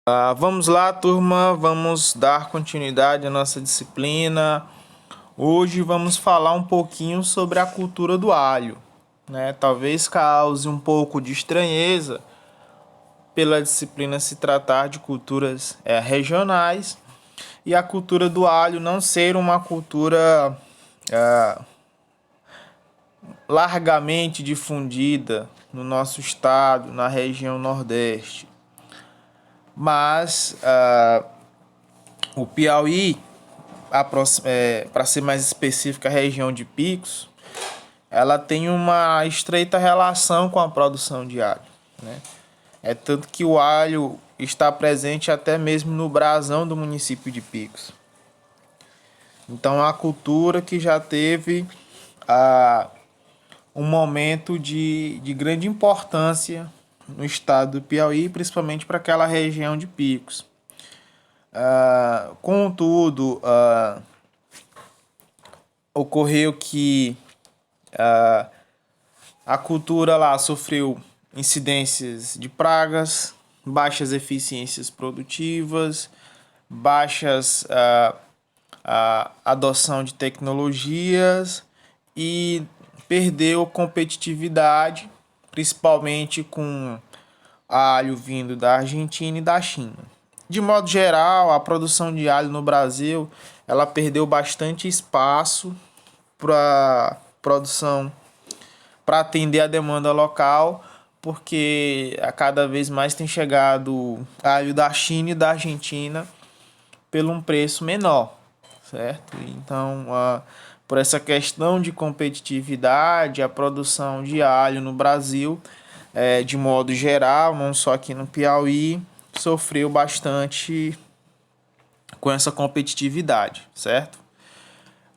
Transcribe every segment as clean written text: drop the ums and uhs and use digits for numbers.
Vamos lá, turma, vamos dar continuidade à nossa disciplina. Hoje vamos falar um pouquinho sobre a cultura do alho, né? Talvez cause um pouco de estranheza pela disciplina se tratar de culturas regionais e a cultura do alho não ser uma cultura largamente difundida no nosso estado, na região Nordeste. Mas o Piauí, para ser mais específica, a região de Picos, ela tem uma estreita relação com a produção de alho, né? É tanto que o alho está presente até mesmo no brasão do município de Picos. Então, é uma cultura que já teve um momento de grande importância no estado do Piauí, principalmente para aquela região de Picos. Contudo, ocorreu que a cultura lá sofreu incidências de pragas, baixas eficiências produtivas, baixas adoção de tecnologias e perdeu competitividade, principalmente com alho vindo da Argentina e da China. De modo geral, a produção de alho no Brasil ela perdeu bastante espaço para produção para atender a demanda local, porque a cada vez mais tem chegado alho da China e da Argentina pelo um preço menor, certo? Então, por essa questão de competitividade, a produção de alho no Brasil, de modo geral, não só aqui no Piauí, sofreu bastante com essa competitividade, certo?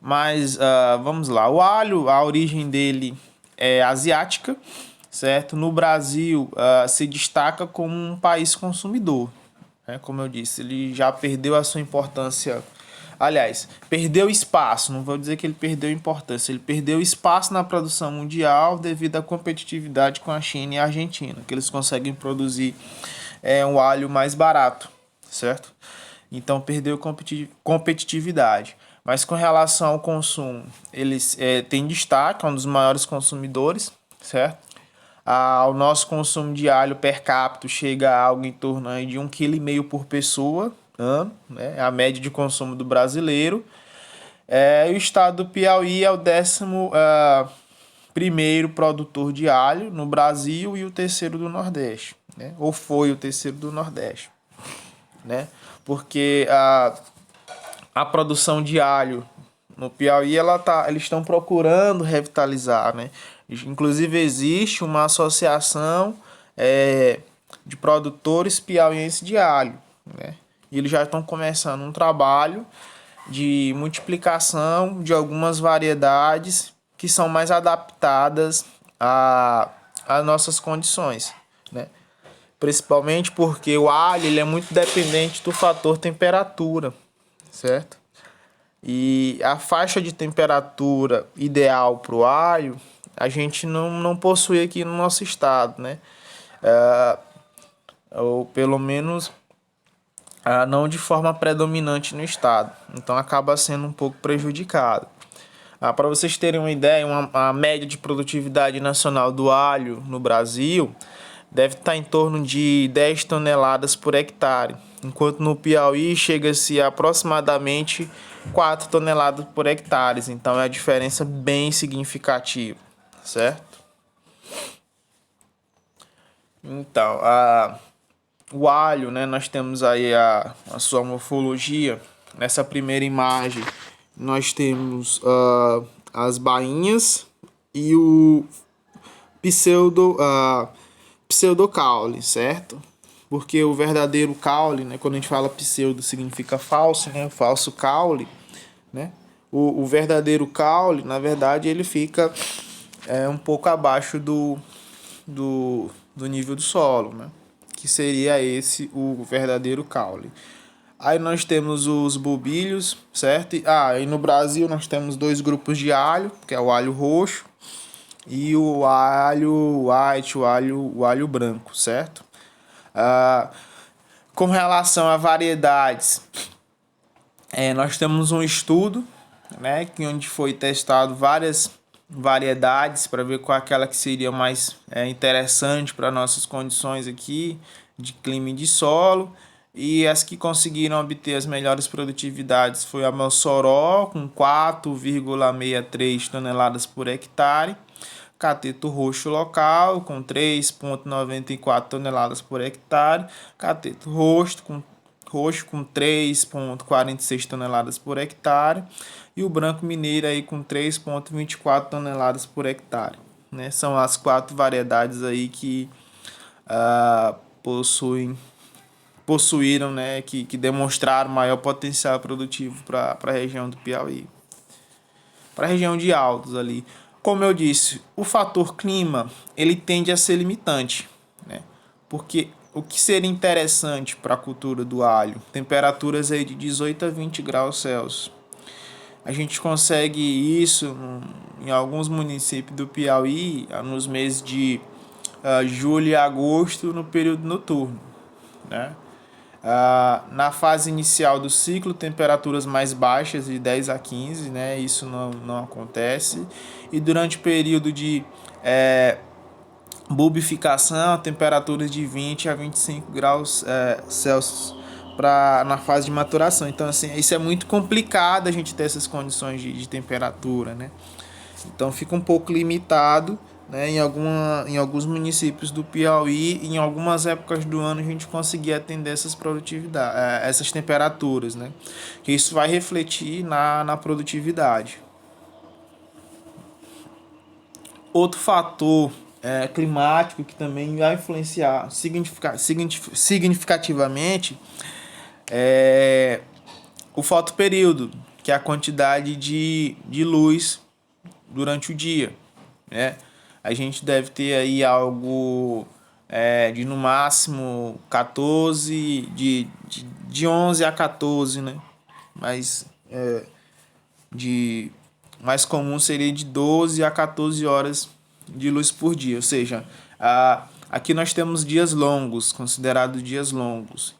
Mas vamos lá, o alho, a origem dele é asiática, certo? No Brasil se destaca como um país consumidor, né? Como eu disse, ele já perdeu a sua importância. Aliás, perdeu espaço, não vou dizer que ele perdeu importância, ele perdeu espaço na produção mundial devido à competitividade com a China e a Argentina, que eles conseguem produzir um alho mais barato, certo? Então perdeu competitividade. Mas com relação ao consumo, eles têm destaque, é um dos maiores consumidores, certo? O nosso consumo de alho per capita chega a algo em torno aí de 1,5 kg por pessoa, ano, né? É a média de consumo do brasileiro. O estado do Piauí é o 11º produtor de alho no Brasil e o terceiro do Nordeste, né? Ou foi o terceiro do Nordeste, né? Porque a produção de alho no Piauí eles estão procurando revitalizar, né? Inclusive existe uma associação de produtores piauienses de alho, né? E eles já estão começando um trabalho de multiplicação de algumas variedades que são mais adaptadas a nossas condições, né? Principalmente porque o alho ele é muito dependente do fator temperatura, certo? E a faixa de temperatura ideal para o alho a gente não possui aqui no nosso estado, né? Ou pelo menos não de forma predominante no estado. Então acaba sendo um pouco prejudicado. Para vocês terem uma ideia, a média de produtividade nacional do alho no Brasil deve estar em torno de 10 toneladas por hectare, enquanto no Piauí chega-se a aproximadamente 4 toneladas por hectare. Então é uma diferença bem significativa, certo? Então, o alho, né, nós temos aí a sua morfologia. Nessa primeira imagem, nós temos as bainhas e o pseudocaule, certo? Porque o verdadeiro caule, né, quando a gente fala pseudo significa falso, né, falso caule, né? O verdadeiro caule, na verdade, ele fica um pouco abaixo do nível do solo, né? Que seria esse o verdadeiro caule. Aí nós temos os bulbilhos, certo? E no Brasil nós temos dois grupos de alho, que é o alho roxo e o alho white, o alho branco, certo? Com relação a variedades, nós temos um estudo, né, onde foi testado várias variedades para ver qual aquela que seria mais interessante para nossas condições aqui de clima e de solo. E as que conseguiram obter as melhores produtividades foi a Mossoró, com 4,63 toneladas por hectare, Cateto Roxo local, com 3,94 toneladas por hectare, Cateto Roxo com 3,46 toneladas por hectare, e o Branco Mineiro aí com 3,24 toneladas por hectare. Né? São as 4 variedades aí que possuíram, né, que demonstraram maior potencial produtivo para a região do Piauí, para a região de Altos ali. Como eu disse, o fator clima ele tende a ser limitante, né, porque o que seria interessante para a cultura do alho, temperaturas aí de 18 a 20 graus Celsius. A gente consegue isso em alguns municípios do Piauí nos meses de julho e agosto, no período noturno, né? Na fase inicial do ciclo, temperaturas mais baixas de 10 a 15, né? Isso não acontece. E durante o período de bulbificação, temperaturas de 20 a 25 graus Celsius na fase de maturação. Então, assim, isso é muito complicado a gente ter essas condições de temperatura, né? Então, fica um pouco limitado, né, em alguns municípios do Piauí. Em algumas épocas do ano a gente conseguir atender essas produtividades, essas temperaturas, né? Que isso vai refletir na produtividade. Outro fator climático que também vai influenciar significativamente é o fotoperíodo, que é a quantidade de luz durante o dia, né? A gente deve ter aí algo de no máximo 14, de 11 a 14, né? Mas de mais comum seria de 12 a 14 horas de luz por dia, ou seja, aqui nós temos dias longos, considerados dias longos,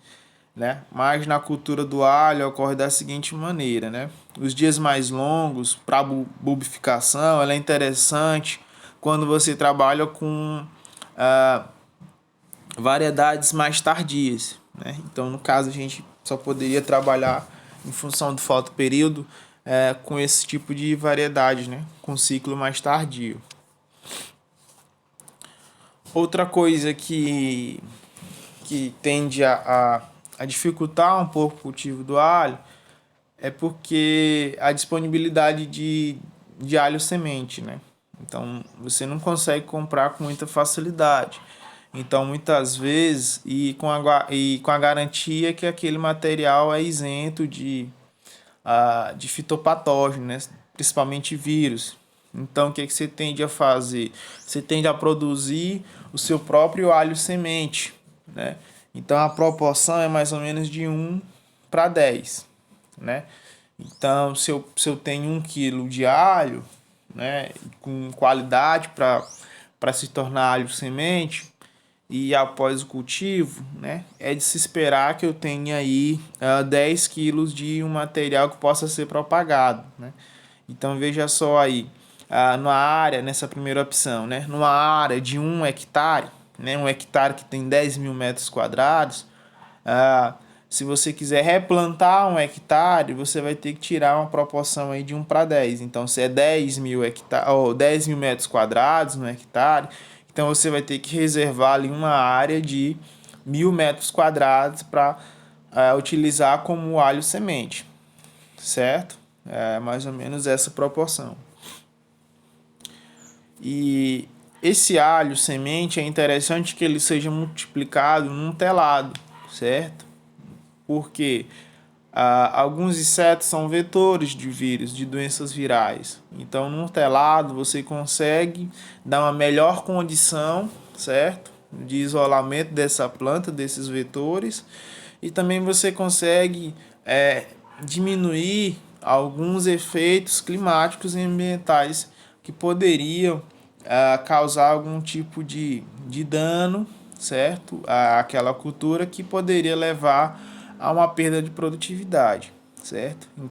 né? Mas na cultura do alho ocorre da seguinte maneira, né? Os dias mais longos para bulbificação, ela é interessante quando você trabalha com variedades mais tardias, né? Então, no caso, a gente só poderia trabalhar em função do fotoperíodo com esse tipo de variedade, né? Com ciclo mais tardio. Outra coisa que tende a dificultar um pouco o cultivo do alho é porque a disponibilidade de alho semente, né? Então, você não consegue comprar com muita facilidade. Então, muitas vezes, com a garantia que aquele material é isento de fitopatógeno, né? Principalmente vírus. Então, o que você tende a fazer? Você tende a produzir o seu próprio alho semente, né? Então, a proporção é mais ou menos de 1 para 10, né? Então, se eu tenho 1 quilo de alho, né, com qualidade para se tornar alho semente, e após o cultivo, né, é de se esperar que eu tenha aí 10 quilos de um material que possa ser propagado, né? Então veja só aí, numa área, nessa primeira opção, né, numa área de 1 hectare, né, 1 hectare que tem 10 mil metros quadrados, se você quiser replantar 1 hectare, você vai ter que tirar uma proporção aí de 1 para 10. Então, se é 10 mil hectare, ou 10 mil metros quadrados no hectare, então você vai ter que reservar ali uma área de 1.000 metros quadrados para utilizar como alho semente, certo? É mais ou menos essa proporção. E esse alho semente é interessante que ele seja multiplicado num telado, certo? Porque alguns insetos são vetores de vírus, de doenças virais. Então, num telado, você consegue dar uma melhor condição, certo? De isolamento dessa planta, desses vetores. E também você consegue diminuir alguns efeitos climáticos e ambientais que poderiam causar algum tipo de dano, certo? Aquela cultura que poderia levar a uma perda de produtividade, certo?